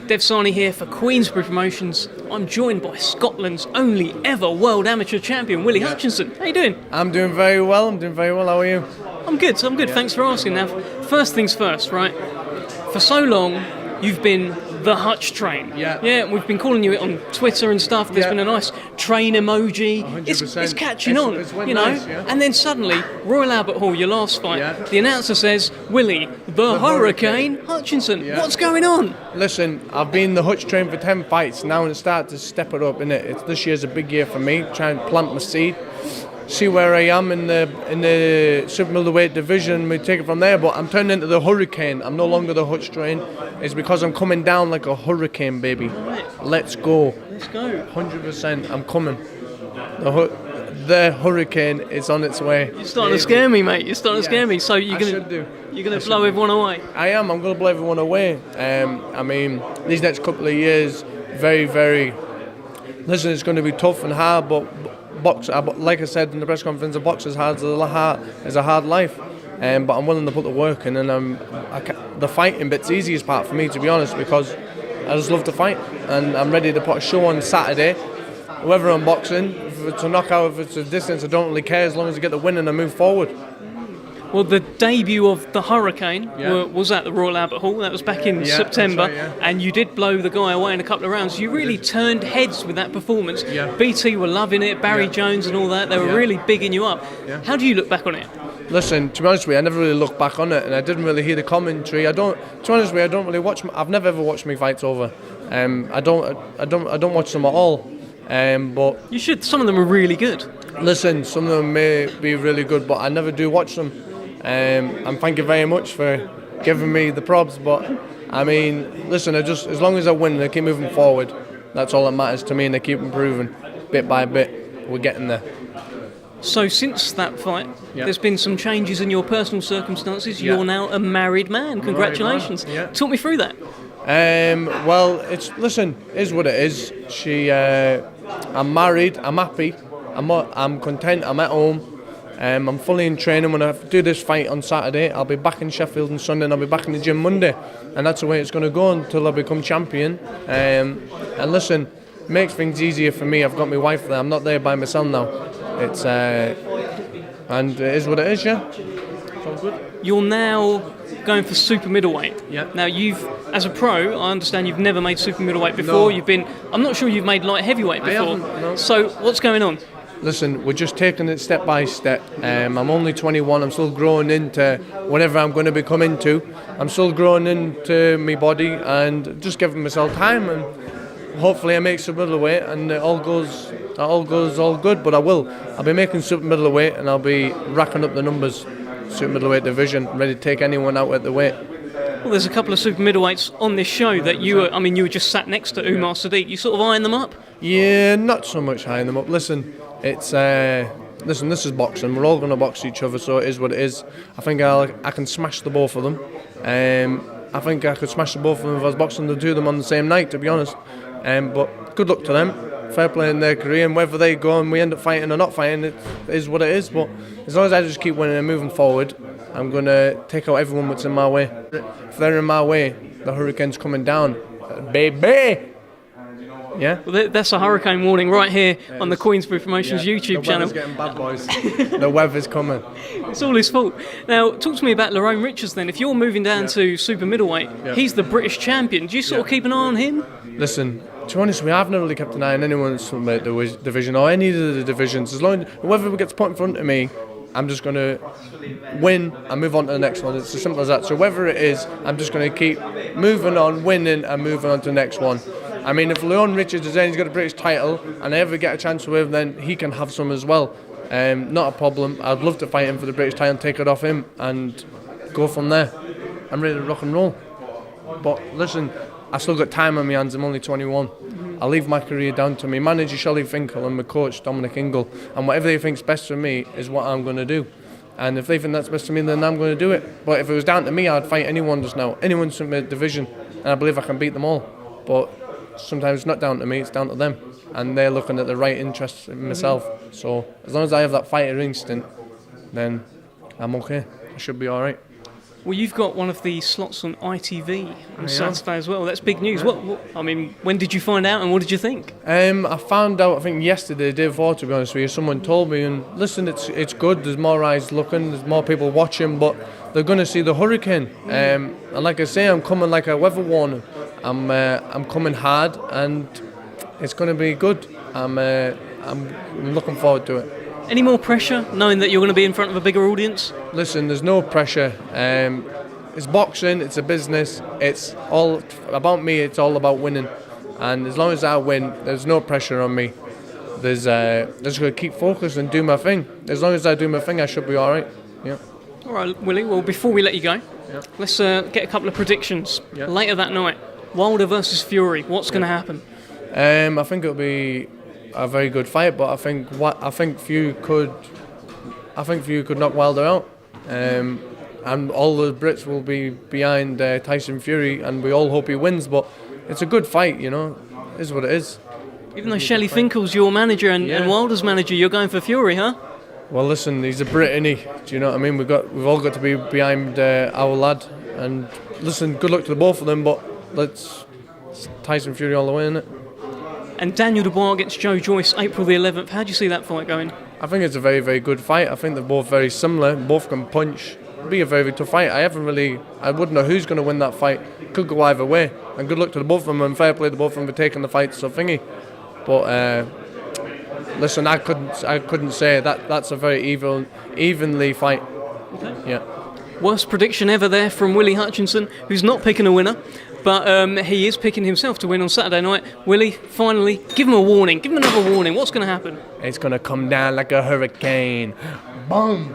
Dev Sahni here for Queensberry Promotions. I'm joined by Scotland's only ever world amateur champion, Willy Hutchinson. How you doing? I'm doing very well. How are you? I'm good. Thanks for asking. Now, first things first, right? For so long, you've been the Hutch train. Yeah, we've been calling you it on Twitter and stuff. There's been a nice train emoji. 100%. It's catching on, it's you know. nice, yeah. And then suddenly, Royal Albert Hall, your last fight, the announcer says, Willy, the Hurricane Hutchinson. Yeah. What's going on? Listen, I've been the Hutch train for 10 fights. Now it's starting to step it up, innit? This year's a big year for me. Try and plant my seed. See where I am in the super middleweight division. We take it from there. But I'm turning into the Hurricane. I'm no longer the Hutch train. It's because I'm coming down like a hurricane, baby. Right. Let's go. 100%. I'm coming. The Hurricane is on its way. You're starting to scare me, mate. You're starting to scare me. So you're gonna blow everyone away. I am. I'm gonna blow everyone away. I mean, these next couple of years, very, very. Listen, it's going to be tough and hard, but. Like I said in the press conference, a box is hard as a hard life, but I'm willing to put the work in, and the fighting bit's the easiest part for me, to be honest, because I just love to fight, and I'm ready to put a show on Saturday. Whoever I'm boxing, if it's a knockout, if it's a distance, I don't really care as long as I get the win and I move forward. Well, the debut of the Hurricane was at the Royal Albert Hall. That was back in September, and you did blow the guy away in a couple of rounds. You really turned heads with that performance. BT were loving it, Barry Jones and all that. They were really bigging you up. How do you look back on it? Listen, to be honest with you, I never really looked back on it, and I didn't really hear the commentary. To be honest with you, I don't really watch. I've never ever watched my fights over. I don't watch them at all. But you should. Some of them are really good. Listen, some of them may be really good, but I never do watch them. And thank you very much for giving me the props, but I mean, listen, as long as I win and I keep moving forward, that's all that matters to me, and I keep improving bit by bit. We're getting there. So since that fight, there's been some changes in your personal circumstances. You're now a married man. Congratulations. Talk me through that. Well, it is what it is. I'm married. I'm happy. I'm content. I'm at home. I'm fully in training. When I do this fight on Saturday, I'll be back in Sheffield on Sunday, and I'll be back in the gym Monday, and that's the way it's going to go until I become champion. And listen, it makes things easier for me. I've got my wife there. I'm not there by myself now. It's and it is what it is. Sounds good. You're now going for super middleweight. Now as a pro, I understand you've never made super middleweight before. No. I'm not sure you've made light heavyweight before. I haven't, no. So what's going on? Listen, we're just taking it step by step. I'm only 21. I'm still growing into whatever I'm going to become into. I'm still growing into my body and just giving myself time. And hopefully, I make super middleweight and it all goes good. But I will. I'll be making super middleweight and I'll be racking up the numbers. Super middleweight division, ready to take anyone out at the weight. Well, there's a couple of super middleweights on this show that you were just sat next to UMAR SADIQ. You sort of eyeing them up? Yeah, not so much eyeing them up. Listen, this is boxing. We're all going to box each other, so it is what it is. I think I can smash the both of them. I think I could smash the both of them if I was boxing the two of them on the same night, to be honest. But good luck to them. Fair play in their career, and whether they go and we end up fighting or not fighting, it is what it is. But as long as I just keep winning and moving forward, I'm going to take out everyone that's in my way. If they're in my way, the Hurricane's coming down. Baby! Yeah? Well, that's a hurricane warning right here on the Queensberry Promotions YouTube channel. The weather's getting bad, boys. The weather's coming. It's all his fault. Now, talk to me about Lerone Richards then. If you're moving down to super middleweight, he's the British champion. Do you sort of keep an eye on him? Listen, to be honest with you, I've never really kept an eye on anyone's division or any of the divisions. As long as whoever gets put in front of me, I'm just going to win and move on to the next one. It's as simple as that. So whether it is, I'm just going to keep moving on, winning and moving on to the next one. I mean, if Lerone Richards is there, he's got a British title, and I ever get a chance with him, then he can have some as well. Not a problem. I'd love to fight him for the British title and take it off him and go from there. I'm ready to rock and roll. But listen, I still got time on my hands. I'm only 21. I leave my career down to my manager, Shelley Finkel, and my coach, Dominic Ingle. And whatever they think's best for me is what I'm going to do. And if they think that's best for me, then I'm going to do it. But if it was down to me, I'd fight anyone just now. Anyone's in my division, and I believe I can beat them all. But sometimes it's not down to me, it's down to them. And they're looking at the right interests in myself. So as long as I have that fighter instinct, then I'm okay. I should be all right. Well, you've got one of the slots on ITV on Saturday as well. That's big news. I mean, when did you find out and what did you think? I found out, I think yesterday, the day before, to be honest with you. Someone told me, and listen, it's good. There's more eyes looking, there's more people watching, but they're going to see the hurricane. And like I say, I'm coming like a weather warning. I'm coming hard, and it's going to be good. I'm looking forward to it. Any more pressure knowing that you're going to be in front of a bigger audience? Listen, there's no pressure. It's boxing, it's a business. It's all about me. It's all about winning, and as long as I win, there's no pressure on me. There's just going to keep focused and do my thing. As long as I do my thing, I should be all right. Yeah. All right, Willy. Well, before we let you go, let's get a couple of predictions. Later that night, Wilder versus Fury. What's going to happen? I think it'll be a very good fight, but I think Fury could knock Wilder out, and all the Brits will be behind Tyson Fury, and we all hope he wins. But it's a good fight, you know. It is what it is. Even though Shelley Finkel's your manager and Wilder's manager, you're going for Fury, huh? Well, listen, he's a Brit, isn't he? Do you know what I mean? We've all got to be behind our lad, and listen, good luck to the both of them, but let's Tyson Fury all the way, innit? And Daniel Dubois against Joyce, April the 11th. How do you see that fight going? I think it's a very, very good fight. I think they're both very similar. Both can punch. It'll be a very, very tough fight. I wouldn't know who's going to win that fight. Could go either way. And good luck to the both of them, and fair play to both of them for taking the fight so thingy. But listen, I couldn't say that. That's a very evenly fight. Okay. Yeah. Worst prediction ever there from Willy Hutchinson, who's not picking a winner. But he is picking himself to win on Saturday night. Willy, finally, give him a warning. Give him another warning. What's going to happen? It's going to come down like a hurricane. Boom!